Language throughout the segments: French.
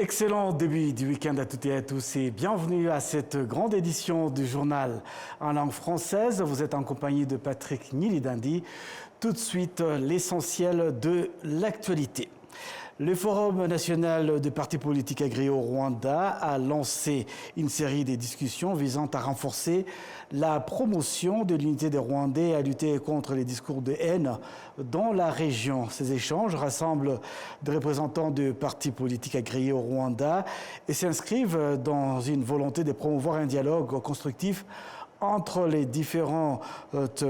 Excellent début du week-end à toutes et à tous et bienvenue à cette grande édition du journal en langue française. Vous êtes en compagnie de Patrick Nilidandi. Tout de suite, l'essentiel de l'actualité. Le Forum national des partis politiques agréés au Rwanda a lancé une série de discussions visant à renforcer la promotion de l'unité des Rwandais et à lutter contre les discours de haine dans la région. Ces échanges rassemblent des représentants de partis politiques agréés au Rwanda et s'inscrivent dans une volonté de promouvoir un dialogue constructif entre les différentes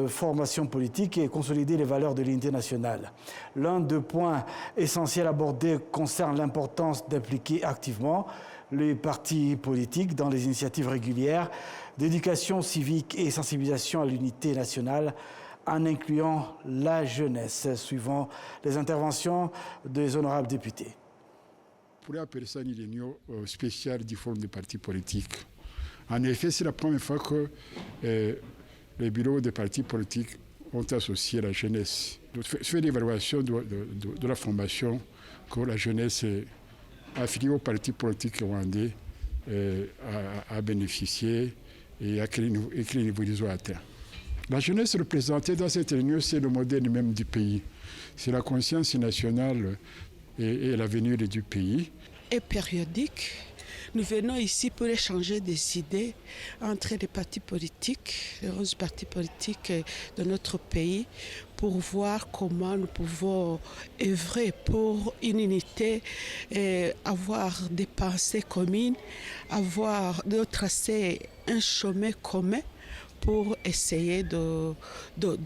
formations politiques et consolider les valeurs de l'unité nationale. L'un des points essentiels abordés concerne l'importance d'impliquer activement les partis politiques dans les initiatives régulières d'éducation civique et sensibilisation à l'unité nationale en incluant la jeunesse, suivant les interventions des honorables députés. On pourrait appeler ça une réunion spéciale du Forum des partis politiques. En effet, c'est la première fois que les bureaux des partis politiques ont associé la jeunesse. Donc, fait l'évaluation de la formation que la jeunesse affiliée aux partis politiques rwandais a bénéficié et à quel niveau ils ont atteint. La jeunesse représentée dans cette réunion, c'est le modèle même du pays. C'est la conscience nationale et l'avenir du pays. Et périodique. Nous venons ici pour échanger des idées entre les partis politiques, les 11 partis politiques de notre pays, pour voir comment nous pouvons œuvrer pour une unité, et avoir des pensées communes, de tracer un chemin commun pour essayer de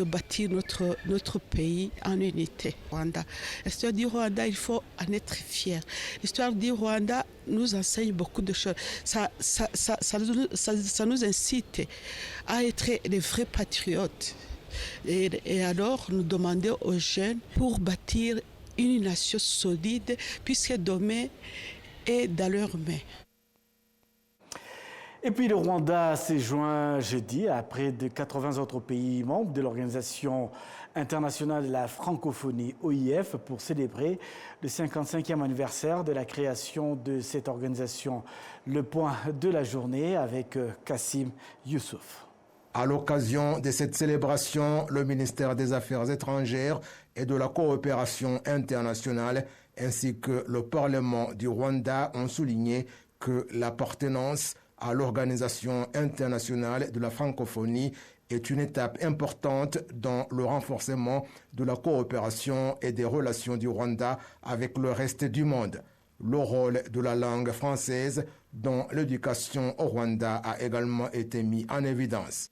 bâtir notre pays en unité. L'histoire du Rwanda, il faut en être fier. L'histoire du Rwanda nous enseigne beaucoup de choses. Ça nous incite à être des vrais patriotes. Et alors, nous demandons aux jeunes pour bâtir une nation solide, puisque demain est dans leurs mains. Et puis le Rwanda s'est joint jeudi à près de 80 autres pays membres de l'Organisation internationale de la francophonie, OIF, pour célébrer le 55e anniversaire de la création de cette organisation. Le point de la journée avec Kassim Youssouf. À l'occasion de cette célébration, le ministère des Affaires étrangères et de la coopération internationale ainsi que le Parlement du Rwanda ont souligné que l'appartenance à l'Organisation internationale de la francophonie est une étape importante dans le renforcement de la coopération et des relations du Rwanda avec le reste du monde. Le rôle de la langue française dans l'éducation au Rwanda a également été mis en évidence.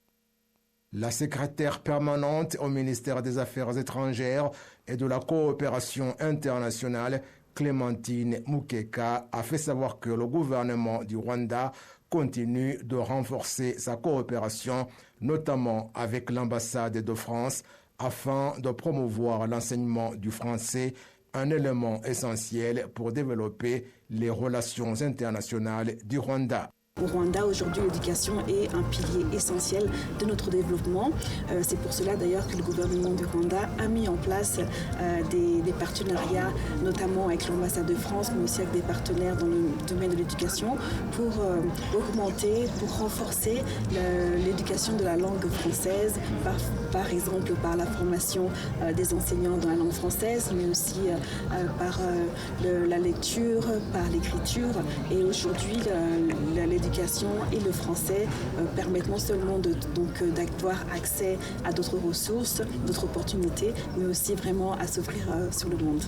La secrétaire permanente au ministère des Affaires étrangères et de la coopération internationale, Clémentine Mukeka, a fait savoir que le gouvernement du Rwanda continue de renforcer sa coopération, notamment avec l'ambassade de France, afin de promouvoir l'enseignement du français, un élément essentiel pour développer les relations internationales du Rwanda. Au Rwanda, aujourd'hui, l'éducation est un pilier essentiel de notre développement. C'est pour cela d'ailleurs que le gouvernement du Rwanda a mis en place des partenariats, notamment avec l'ambassade de France, mais aussi avec des partenaires dans le domaine de l'éducation, pour augmenter, pour renforcer l'éducation de la langue française, par exemple par la formation des enseignants dans la langue française, mais aussi par la lecture, par l'écriture. Et aujourd'hui, l'éducation et le français permettent non seulement d'avoir accès à d'autres ressources, d'autres opportunités, mais aussi vraiment à s'ouvrir sur le monde.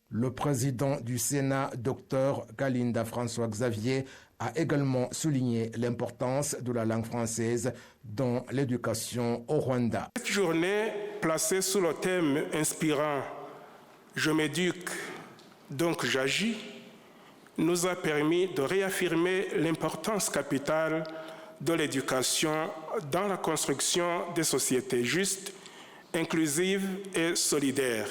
Le président du Sénat, Dr Kalinda François-Xavier, a également souligné l'importance de la langue française dans l'éducation au Rwanda. Cette journée, placée sous le thème inspirant « Je m'éduque, donc j'agis », nous a permis de réaffirmer l'importance capitale de l'éducation dans la construction des sociétés justes, inclusives et solidaires.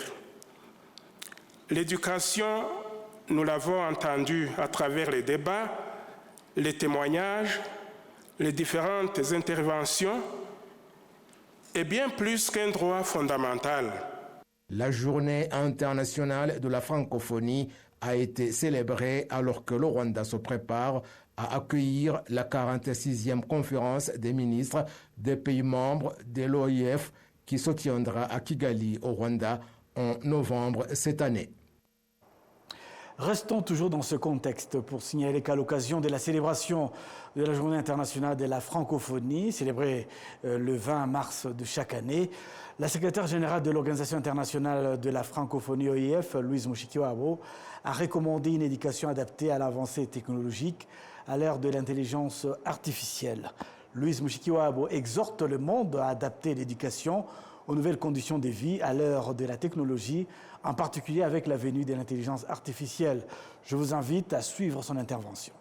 L'éducation, nous l'avons entendu à travers les débats, les témoignages, les différentes interventions, est bien plus qu'un droit fondamental. La Journée internationale de la francophonie a été célébrée alors que le Rwanda se prépare à accueillir la 46e conférence des ministres des pays membres de l'OIF qui se tiendra à Kigali au Rwanda en novembre cette année. Restons toujours dans ce contexte pour signaler qu'à l'occasion de la célébration de la Journée internationale de la francophonie, célébrée le 20 mars de chaque année, la secrétaire générale de l'Organisation internationale de la francophonie OIF, Louise Mushikiwabo, a recommandé une éducation adaptée à l'avancée technologique à l'ère de l'intelligence artificielle. Louise Mushikiwabo exhorte le monde à adapter l'éducation aux nouvelles conditions de vie à l'heure de la technologie, en particulier avec la venue de l'intelligence artificielle. Je vous invite à suivre son intervention.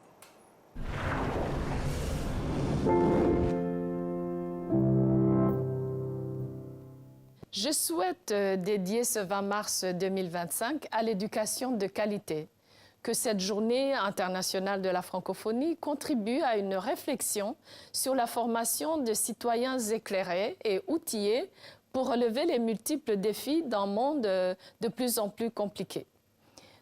Je souhaite dédier ce 20 mars 2025 à l'éducation de qualité. Que cette journée internationale de la francophonie contribue à une réflexion sur la formation de citoyens éclairés et outillés pour relever les multiples défis d'un monde de plus en plus compliqué.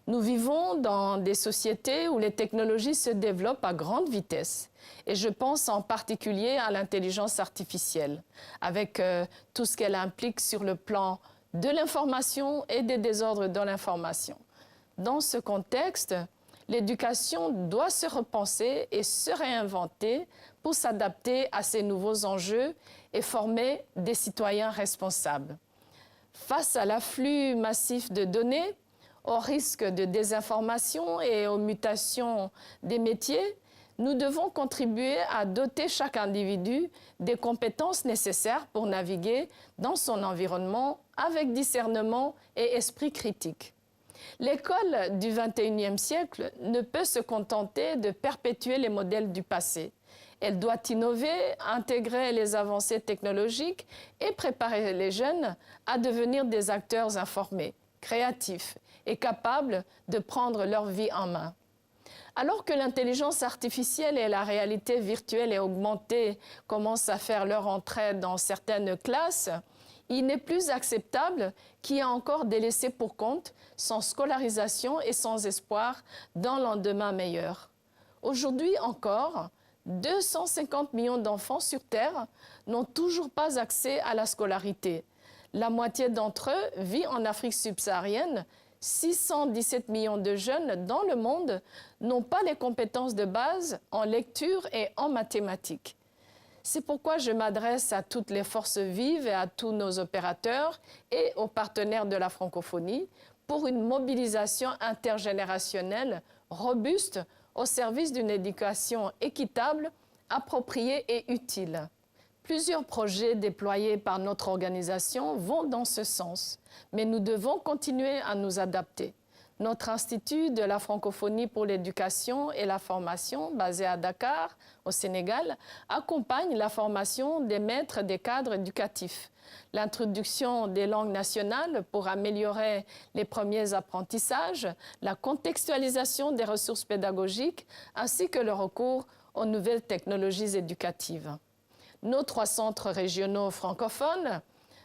Nous vivons dans des sociétés où les technologies se développent à grande vitesse. Et je pense en particulier à l'intelligence artificielle, avec tout ce qu'elle implique sur le plan de l'information et des désordres dans l'information. Dans ce contexte, l'éducation doit se repenser et se réinventer pour s'adapter à ces nouveaux enjeux et former des citoyens responsables. Face à l'afflux massif de données, au risque de désinformation et aux mutations des métiers, nous devons contribuer à doter chaque individu des compétences nécessaires pour naviguer dans son environnement avec discernement et esprit critique. L'école du XXIe siècle ne peut se contenter de perpétuer les modèles du passé. Elle doit innover, intégrer les avancées technologiques et préparer les jeunes à devenir des acteurs informés, créatifs et capables de prendre leur vie en main. Alors que l'intelligence artificielle et la réalité virtuelle et augmentée commencent à faire leur entrée dans certaines classes, il n'est plus acceptable qu'il y ait encore des laissés pour compte, sans scolarisation et sans espoir d'un lendemain meilleur. Aujourd'hui encore, 250 millions d'enfants sur Terre n'ont toujours pas accès à la scolarité. La moitié d'entre eux vit en Afrique subsaharienne. 617 millions de jeunes dans le monde n'ont pas les compétences de base en lecture et en mathématiques. C'est pourquoi je m'adresse à toutes les forces vives et à tous nos opérateurs et aux partenaires de la francophonie pour une mobilisation intergénérationnelle robuste au service d'une éducation équitable, appropriée et utile. Plusieurs projets déployés par notre organisation vont dans ce sens, mais nous devons continuer à nous adapter. Notre Institut de la francophonie pour l'éducation et la formation, basé à Dakar, au Sénégal, accompagne la formation des maîtres des cadres éducatifs, l'introduction des langues nationales pour améliorer les premiers apprentissages, la contextualisation des ressources pédagogiques, ainsi que le recours aux nouvelles technologies éducatives. Nos 3 centres régionaux francophones,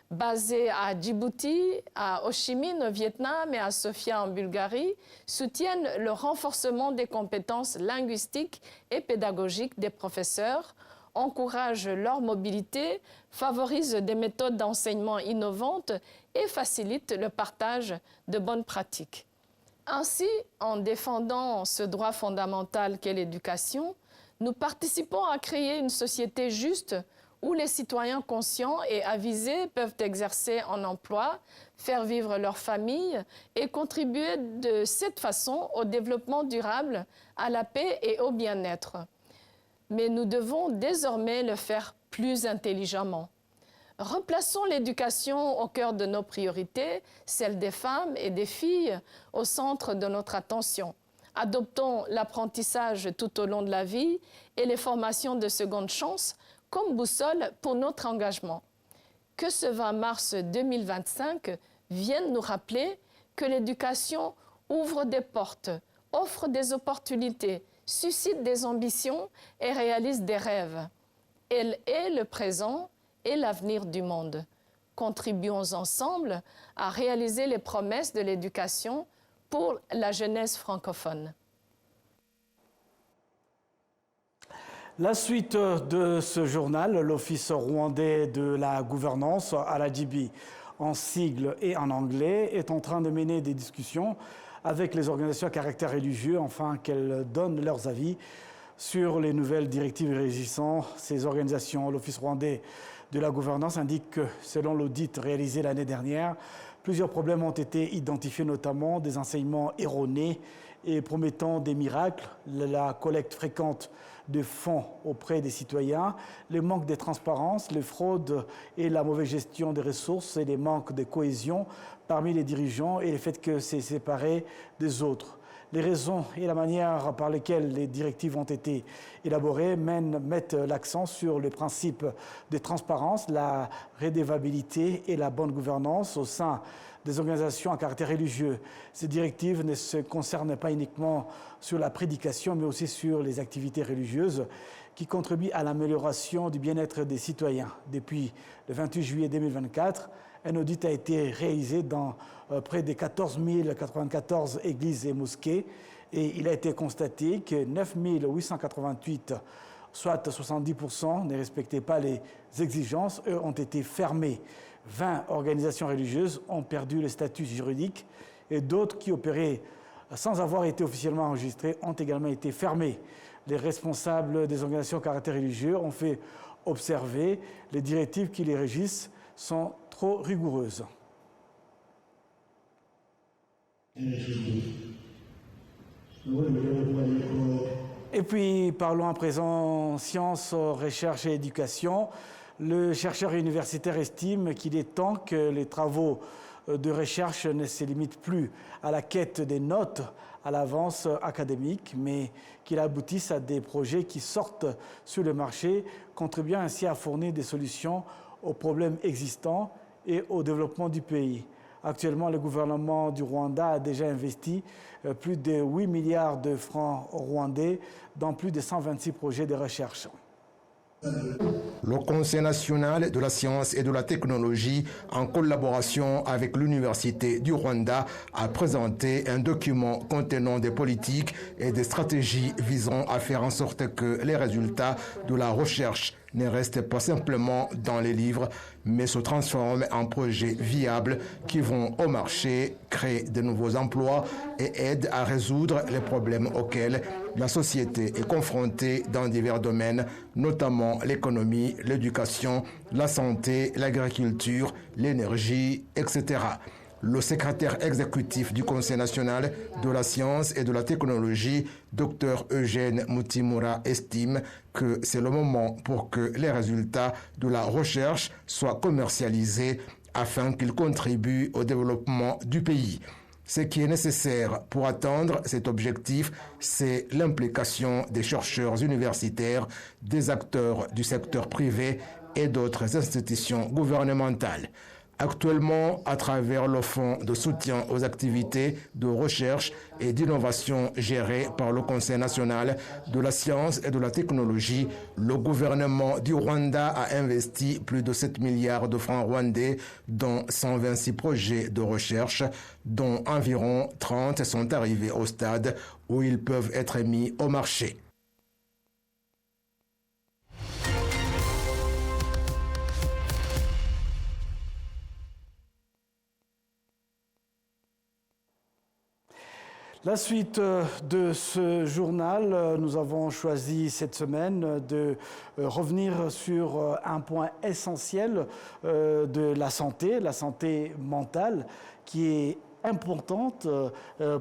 basés à Djibouti, à Ho Chi Minh au Vietnam et à Sofia en Bulgarie, soutiennent le renforcement des compétences linguistiques et pédagogiques des professeurs, encouragent leur mobilité, favorisent des méthodes d'enseignement innovantes et facilitent le partage de bonnes pratiques. Ainsi, en défendant ce droit fondamental qu'est l'éducation, nous participons à créer une société juste où les citoyens conscients et avisés peuvent exercer un emploi, faire vivre leur famille et contribuer de cette façon au développement durable, à la paix et au bien-être. Mais nous devons désormais le faire plus intelligemment. Replaçons l'éducation au cœur de nos priorités, celle des femmes et des filles au centre de notre attention. Adoptons l'apprentissage tout au long de la vie et les formations de seconde chance comme boussole pour notre engagement. Que ce 20 mars 2025 vienne nous rappeler que l'éducation ouvre des portes, offre des opportunités, suscite des ambitions et réalise des rêves. Elle est le présent et l'avenir du monde. Contribuons ensemble à réaliser les promesses de l'éducation pour la jeunesse francophone. La suite de ce journal, l'Office rwandais de la gouvernance, RGB en sigle et en anglais, est en train de mener des discussions avec les organisations à caractère religieux afin qu'elles donnent leurs avis sur les nouvelles directives régissant ces organisations. L'Office rwandais de la gouvernance indique que, selon l'audit réalisé l'année dernière, plusieurs problèmes ont été identifiés, notamment des enseignements erronés et promettant des miracles, la collecte fréquente de fonds auprès des citoyens, le manque de transparence, les fraudes et la mauvaise gestion des ressources et les manques de cohésion parmi les dirigeants et le fait que c'est séparé des autres. Les raisons et la manière par lesquelles les directives ont été élaborées mettent l'accent sur le principe de transparence, la redevabilité et la bonne gouvernance au sein des organisations à caractère religieux. Ces directives ne se concernent pas uniquement sur la prédication, mais aussi sur les activités religieuses qui contribuent à l'amélioration du bien-être des citoyens. Depuis le 28 juillet 2024, un audit a été réalisé dans près de 14 094 églises et mosquées et il a été constaté que 9 888, soit 70%, ne respectaient pas les exigences, eux ont été fermés. 20 organisations religieuses ont perdu le statut juridique et d'autres qui opéraient sans avoir été officiellement enregistrées ont également été fermées. Les responsables des organisations à caractère religieux ont fait observer les directives qui les régissent sont trop rigoureuses. Et puis, parlons à présent sciences, recherche et éducation. Le chercheur universitaire estime qu'il est temps que les travaux de recherche ne se limitent plus à la quête des notes à l'avance académique, mais qu'il aboutisse à des projets qui sortent sur le marché, contribuant ainsi à fournir des solutions aux problèmes existants et au développement du pays. Actuellement, le gouvernement du Rwanda a déjà investi plus de 8 milliards de francs rwandais dans plus de 126 projets de recherche. Le Conseil national de la science et de la technologie, en collaboration avec l'Université du Rwanda, a présenté un document contenant des politiques et des stratégies visant à faire en sorte que les résultats de la recherche ne restent pas simplement dans les livres, mais se transforment en projets viables qui vont au marché, créer de nouveaux emplois et aident à résoudre les problèmes auxquels la société est confrontée dans divers domaines, notamment l'économie, l'éducation, la santé, l'agriculture, l'énergie, etc. Le secrétaire exécutif du Conseil national de la science et de la technologie, Dr Eugène Mutimura, estime que c'est le moment pour que les résultats de la recherche soient commercialisés afin qu'ils contribuent au développement du pays. Ce qui est nécessaire pour atteindre cet objectif, c'est l'implication des chercheurs universitaires, des acteurs du secteur privé et d'autres institutions gouvernementales. Actuellement, à travers le Fonds de soutien aux activités de recherche et d'innovation géré par le Conseil national de la science et de la technologie, le gouvernement du Rwanda a investi plus de 7 milliards de francs rwandais dans 126 projets de recherche, dont environ 30 sont arrivés au stade où ils peuvent être mis au marché. La suite de ce journal, nous avons choisi cette semaine de revenir sur un point essentiel de la santé mentale, qui est importante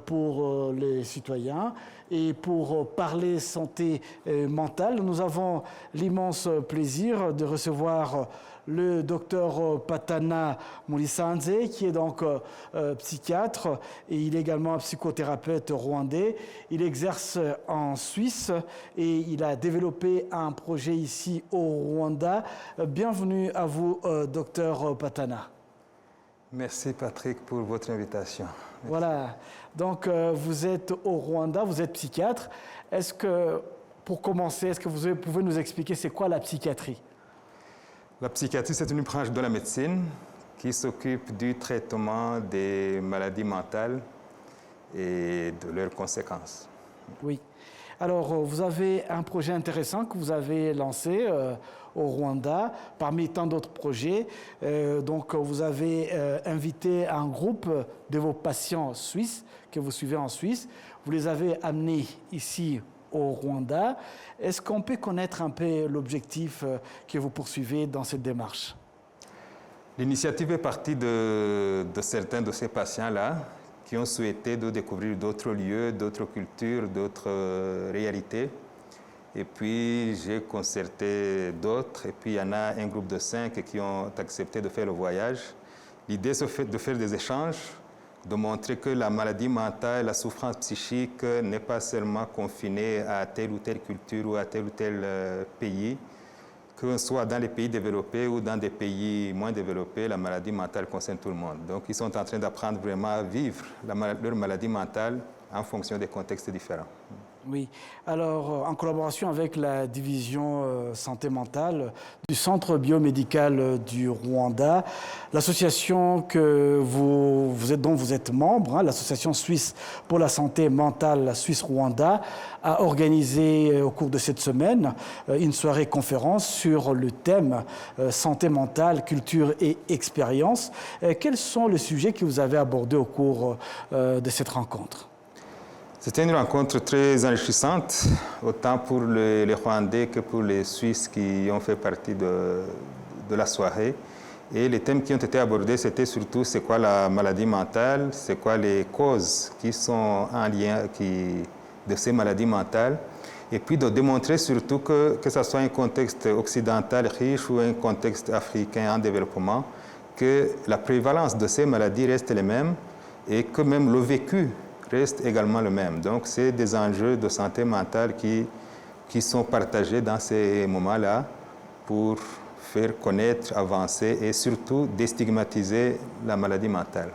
pour les citoyens. Et pour parler santé mentale, nous avons l'immense plaisir de recevoir le docteur Patana Mulisanze, qui est donc psychiatre et il est également un psychothérapeute rwandais. Il exerce en Suisse et il a développé un projet ici au Rwanda. Bienvenue à vous, docteur Patana. Merci Patrick pour votre invitation. Merci. Voilà, donc vous êtes au Rwanda, vous êtes psychiatre. Est-ce que, pour commencer, est-ce que vous pouvez nous expliquer c'est quoi la psychiatrie? La psychiatrie, c'est une branche de la médecine qui s'occupe du traitement des maladies mentales et de leurs conséquences. Oui. Alors, vous avez un projet intéressant que vous avez lancé au Rwanda, parmi tant d'autres projets. Donc, vous avez invité un groupe de vos patients suisses que vous suivez en Suisse. Vous les avez amenés ici au Rwanda. Est-ce qu'on peut connaître un peu l'objectif que vous poursuivez dans cette démarche? L'initiative est partie de certains de ces patients-là qui ont souhaité de découvrir d'autres lieux, d'autres cultures, d'autres réalités. Et puis, j'ai concerté d'autres, et puis il y en a un groupe de 5 qui ont accepté de faire le voyage. L'idée, c'est de faire des échanges, de montrer que la maladie mentale, la souffrance psychique n'est pas seulement confinée à telle ou telle culture ou à tel ou tel pays, que ce soit dans les pays développés ou dans des pays moins développés, la maladie mentale concerne tout le monde. Donc, ils sont en train d'apprendre vraiment à vivre leur maladie mentale en fonction des contextes différents. Oui. Alors, en collaboration avec la division santé mentale du Centre biomédical du Rwanda, l'association dont vous êtes membre, l'association suisse pour la santé mentale Suisse-Rwanda, a organisé au cours de cette semaine une soirée conférence sur le thème santé mentale, culture et expérience. Quels sont les sujets que vous avez abordés au cours de cette rencontre? C'était une rencontre très enrichissante, autant pour les Rwandais que pour les Suisses qui ont fait partie de la soirée. Et les thèmes qui ont été abordés, c'était surtout c'est quoi la maladie mentale, c'est quoi les causes qui sont en lien de ces maladies mentales, et puis de démontrer surtout que ce soit un contexte occidental riche ou un contexte africain en développement, que la prévalence de ces maladies reste les mêmes et que même le vécu reste également le même. Donc, c'est des enjeux de santé mentale qui sont partagés dans ces moments-là pour faire connaître, avancer et surtout déstigmatiser la maladie mentale.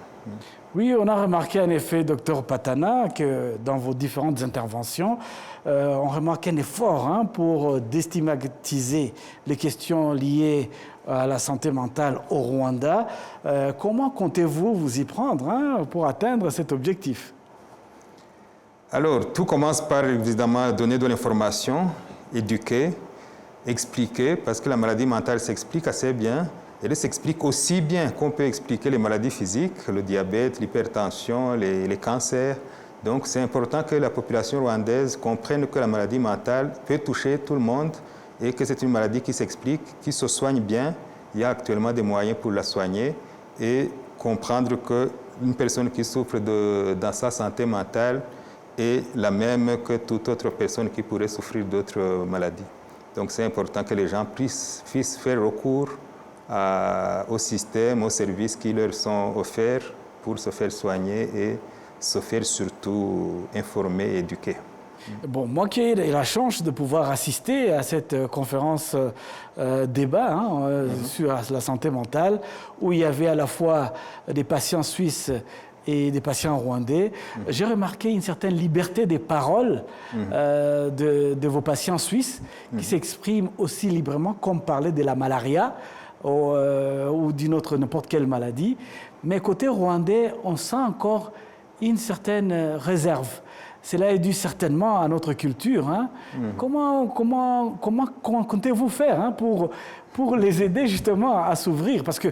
Oui, on a remarqué en effet, Dr Patana, que dans vos différentes interventions, on remarque un effort pour déstigmatiser les questions liées à la santé mentale au Rwanda. Comment comptez-vous vous y prendre pour atteindre cet objectif? Alors, tout commence par évidemment donner de l'information, éduquer, expliquer, parce que la maladie mentale s'explique assez bien. Elle s'explique aussi bien qu'on peut expliquer les maladies physiques, le diabète, l'hypertension, les cancers. Donc, c'est important que la population rwandaise comprenne que la maladie mentale peut toucher tout le monde et que c'est une maladie qui s'explique, qui se soigne bien. Il y a actuellement des moyens pour la soigner et comprendre qu'une personne qui souffre dans sa santé mentale est la même que toute autre personne qui pourrait souffrir d'autres maladies. Donc c'est important que les gens puissent faire recours au système, aux services qui leur sont offerts pour se faire soigner et se faire surtout informer et éduquer. Bon, moi qui ai la chance de pouvoir assister à cette conférence débat sur la santé mentale, où il y avait à la fois des patients suisses et des patients rwandais, j'ai remarqué une certaine liberté des paroles de vos patients suisses qui s'expriment aussi librement, comme parler de la malaria ou d'une autre, n'importe quelle maladie. Mais côté rwandais, on sent encore une certaine réserve. Cela est dû certainement à notre culture. Comment comptez-vous faire pour les aider justement à s'ouvrir? Parce que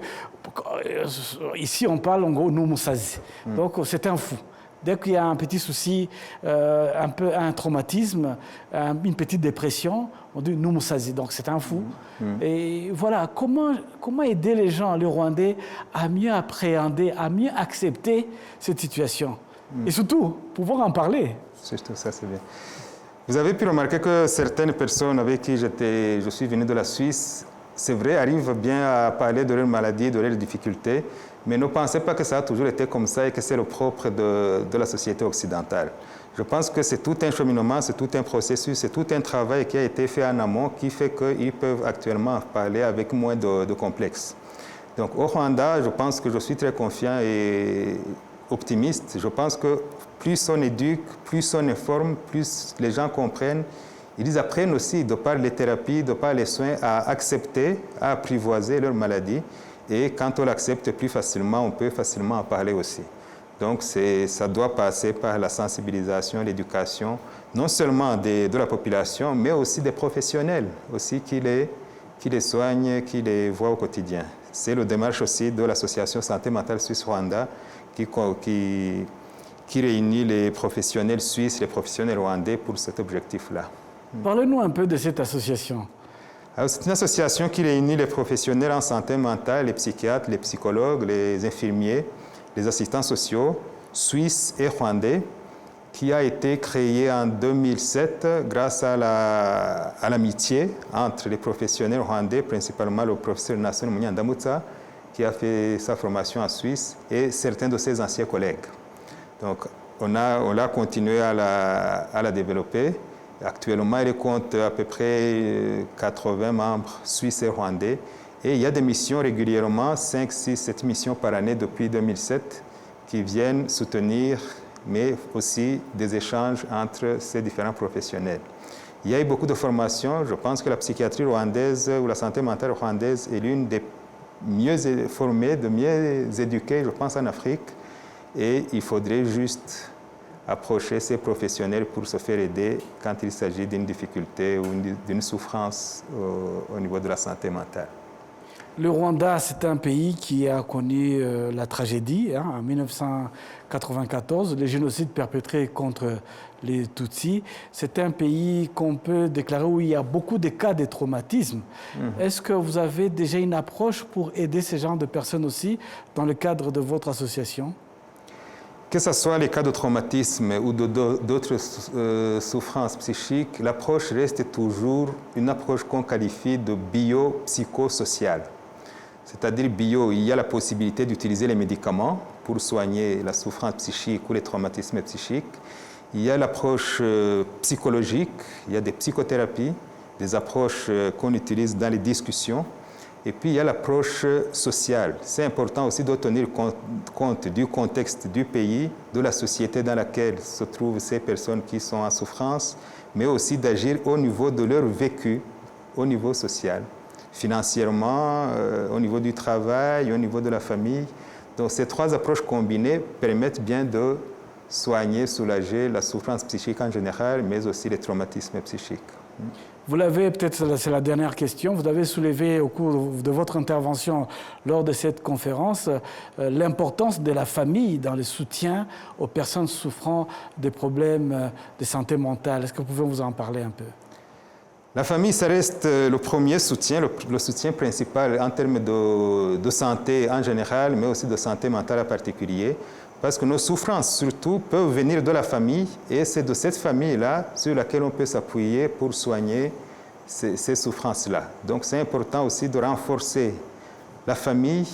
ici, on parle en gros Numusazi. Donc, c'est un fou. Dès qu'il y a un petit souci, un traumatisme, une petite dépression, on dit Numusazi. Donc, c'est un fou. Et voilà, comment aider les gens, les Rwandais, à mieux appréhender, à mieux accepter cette situation? Et surtout, pouvoir en parler. Surtout ça, c'est bien. Vous avez pu remarquer que certaines personnes avec qui je suis venu de la Suisse, c'est vrai, arrivent bien à parler de leurs maladies, de leurs difficultés, mais ne pensez pas que ça a toujours été comme ça et que c'est le propre de la société occidentale. Je pense que c'est tout un cheminement, c'est tout un processus, c'est tout un travail qui a été fait en amont qui fait qu'ils peuvent actuellement parler avec moins de complexes. Donc au Rwanda, je pense que je suis très confiant et optimiste. Je pense que plus on éduque, plus on informe, plus les gens comprennent. Ils apprennent aussi, de par les thérapies, de par les soins, à accepter, à apprivoiser leur maladie. Et quand on l'accepte plus facilement, on peut facilement en parler aussi. Donc ça doit passer par la sensibilisation, l'éducation, non seulement de la population, mais aussi des professionnels aussi qui les soignent, qui les voient au quotidien. C'est le démarche aussi de l'association Santé Mentale Suisse Rwanda qui réunit les professionnels suisses, les professionnels rwandais pour cet objectif-là. Parlez-nous un peu de cette association. C'est une association qui réunit les professionnels en santé mentale, les psychiatres, les psychologues, les infirmiers, les assistants sociaux, suisses et rwandais, qui a été créée en 2007 grâce à l'amitié entre les professionnels rwandais, principalement le professeur Nasson Munyandamutsa, qui a fait sa formation en Suisse, et certains de ses anciens collègues. Donc, on a continué à la développer. Actuellement, elle compte à peu près 80 membres suisses et rwandais. Et il y a des missions régulièrement, 5, 6, 7 missions par année depuis 2007, qui viennent soutenir, mais aussi des échanges entre ces différents professionnels. Il y a eu beaucoup de formations. Je pense que la psychiatrie rwandaise ou la santé mentale rwandaise est l'une des mieux formées, de mieux éduquées, je pense, en Afrique. Et il faudrait juste approcher ces professionnels pour se faire aider quand il s'agit d'une difficulté ou d'une souffrance au niveau de la santé mentale. Le Rwanda, c'est un pays qui a connu la tragédie en 1994, le génocide perpétré contre les Tutsis. C'est un pays qu'on peut déclarer où il y a beaucoup de cas de traumatisme. Est-ce que vous avez déjà une approche pour aider ces genres de personnes aussi dans le cadre de votre association? Que ce soit les cas de traumatisme ou d'autres souffrances psychiques, l'approche reste toujours une approche qu'on qualifie de bio-psychosociale. C'est-à-dire bio, il y a la possibilité d'utiliser les médicaments pour soigner la souffrance psychique ou les traumatismes psychiques. Il y a l'approche psychologique, il y a des psychothérapies, des approches qu'on utilise dans les discussions. Et puis, il y a l'approche sociale. C'est important aussi de tenir compte du contexte du pays, de la société dans laquelle se trouvent ces personnes qui sont en souffrance, mais aussi d'agir au niveau de leur vécu, au niveau social, financièrement, au niveau du travail, au niveau de la famille. Donc, ces trois approches combinées permettent bien de soigner, soulager la souffrance psychique en général, mais aussi les traumatismes psychiques. Vous l'avez, peut-être c'est la dernière question, vous avez soulevé au cours de votre intervention lors de cette conférence l'importance de la famille dans le soutien aux personnes souffrant des problèmes de santé mentale. Est-ce que vous pouvez vous en parler un peu? La famille, ça reste le premier soutien, le soutien principal en termes de santé en général, mais aussi de santé mentale en particulier. Parce que nos souffrances, surtout, peuvent venir de la famille et c'est de cette famille-là sur laquelle on peut s'appuyer pour soigner ces souffrances-là. Donc, c'est important aussi de renforcer la famille,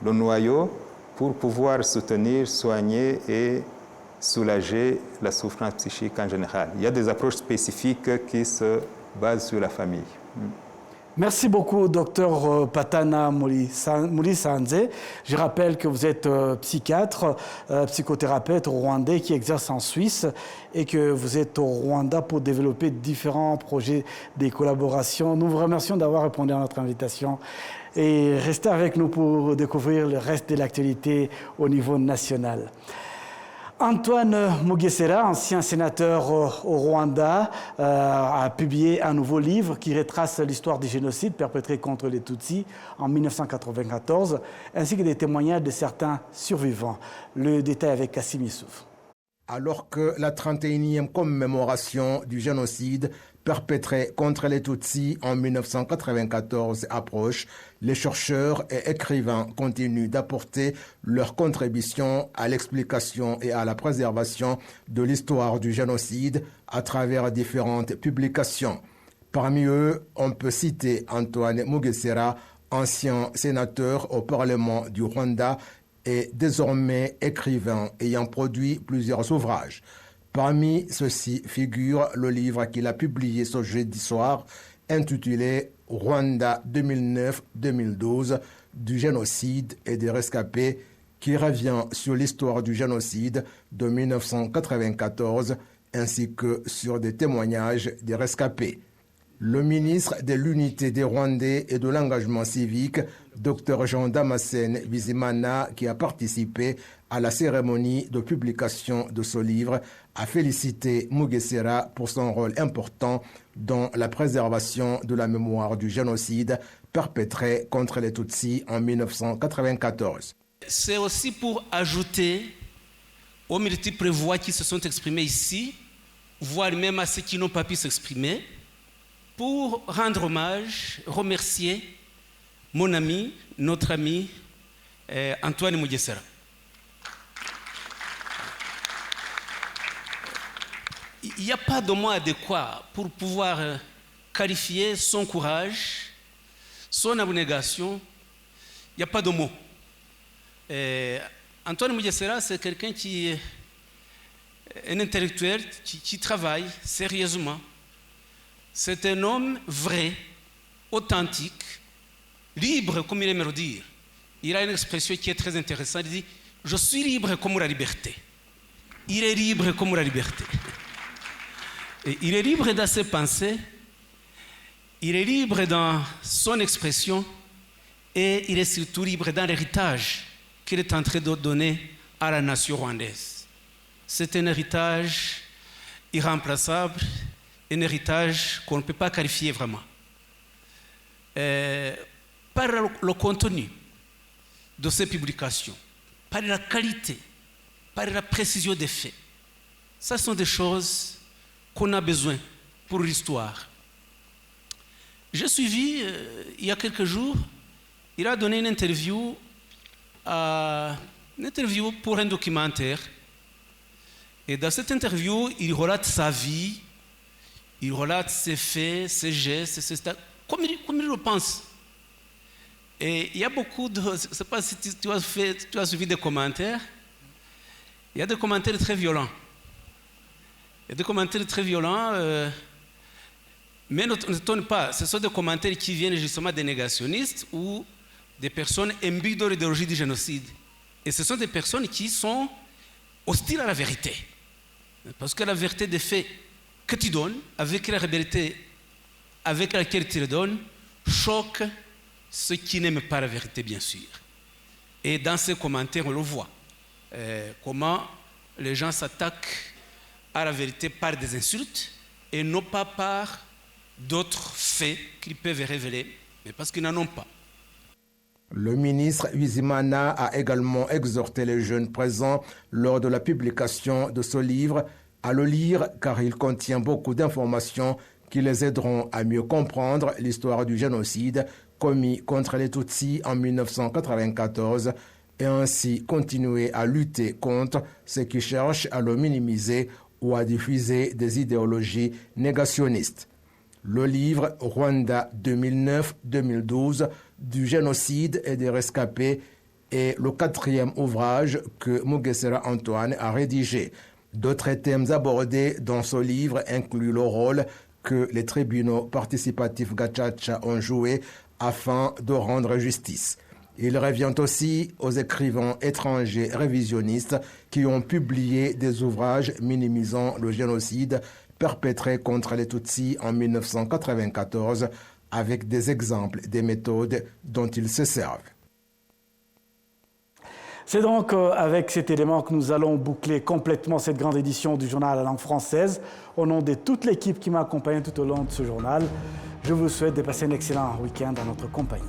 le noyau, pour pouvoir soutenir, soigner et soulager la souffrance psychique en général. Il y a des approches spécifiques qui se basent sur la famille. Merci beaucoup, Dr Patana Mulisanze. Je rappelle que vous êtes psychiatre, psychothérapeute rwandais qui exerce en Suisse et que vous êtes au Rwanda pour développer différents projets de collaboration. Nous vous remercions d'avoir répondu à notre invitation et restez avec nous pour découvrir le reste de l'actualité au niveau national. Antoine Mugesera, ancien sénateur au Rwanda, a publié un nouveau livre qui retrace l'histoire du génocide perpétré contre les Tutsis en 1994, ainsi que des témoignages de certains survivants. Le détail avec Kassim Youssouf. Alors que la 31e commémoration du génocide perpétré contre les Tutsis en 1994 approche, les chercheurs et écrivains continuent d'apporter leur contribution à l'explication et à la préservation de l'histoire du génocide à travers différentes publications. Parmi eux, on peut citer Antoine Mugesera, ancien sénateur au Parlement du Rwanda et désormais écrivain ayant produit plusieurs ouvrages. Parmi ceux-ci figure le livre qu'il a publié ce jeudi soir, intitulé « Rwanda 2009-2012, du génocide et des rescapés », qui revient sur l'histoire du génocide de 1994 ainsi que sur des témoignages des rescapés. Le ministre de l'Unité des Rwandais et de l'Engagement civique, Dr Jean Damascène Bizimana, qui a participé à la cérémonie de publication de ce livre, a félicité Mugesera pour son rôle important dans la préservation de la mémoire du génocide perpétré contre les Tutsis en 1994. C'est aussi pour ajouter aux multiples voix qui se sont exprimées ici, voire même à ceux qui n'ont pas pu s'exprimer, pour rendre hommage, remercier mon ami, notre ami Antoine Mugesera. Il n'y a pas de mot adéquat pour pouvoir qualifier son courage, son abnégation. Il n'y a pas de mots. Antoine Mugesera, c'est quelqu'un qui est un intellectuel qui travaille sérieusement. C'est un homme vrai, authentique, libre, comme il aime le dire. Il a une expression qui est très intéressante. Il dit « Je suis libre comme la liberté ». Il est libre comme la liberté. Et il est libre dans ses pensées, il est libre dans son expression et il est surtout libre dans l'héritage qu'il est en train de donner à la nation rwandaise. C'est un héritage irremplaçable, un héritage qu'on ne peut pas qualifier vraiment. Par le contenu de ces publications, par la qualité, par la précision des faits, ça sont des choses qu'on a besoin pour l'histoire. J'ai suivi, il y a quelques jours, il a donné une interview pour un documentaire. Et dans cette interview, il relate sa vie, il relate ses faits, ses gestes, comme il le pense. Et il y a beaucoup de... Je ne sais pas si tu as suivi des commentaires. Il y a des commentaires très violents. Il y a des commentaires très violents, mais ne t'étonne pas, ce sont des commentaires qui viennent justement des négationnistes ou des personnes imbues de l'idéologie du génocide. Et ce sont des personnes qui sont hostiles à la vérité. Parce que la vérité des faits que tu donnes, avec la vérité avec laquelle tu les donnes, choque ceux qui n'aiment pas la vérité, bien sûr. Et dans ces commentaires, on le voit. Comment les gens s'attaquent à la vérité par des insultes et non pas par d'autres faits qu'ils peuvent révéler, mais parce qu'ils n'en ont pas. Le ministre Bizimana a également exhorté les jeunes présents lors de la publication de ce livre à le lire car il contient beaucoup d'informations qui les aideront à mieux comprendre l'histoire du génocide commis contre les Tutsis en 1994 et ainsi continuer à lutter contre ceux qui cherchent à le minimiser ou à diffuser des idéologies négationnistes. Le livre Rwanda 2009-2012 du génocide et des rescapés est le 4e ouvrage que Mugesera Antoine a rédigé. D'autres thèmes abordés dans ce livre incluent le rôle que les tribunaux participatifs Gacaca ont joué afin de rendre justice. Il revient aussi aux écrivains étrangers révisionnistes qui ont publié des ouvrages minimisant le génocide perpétré contre les Tutsis en 1994 avec des exemples des méthodes dont ils se servent. C'est donc avec cet élément que nous allons boucler complètement cette grande édition du journal à langue française. Au nom de toute l'équipe qui m'a accompagné tout au long de ce journal, je vous souhaite de passer un excellent week-end en notre compagnie.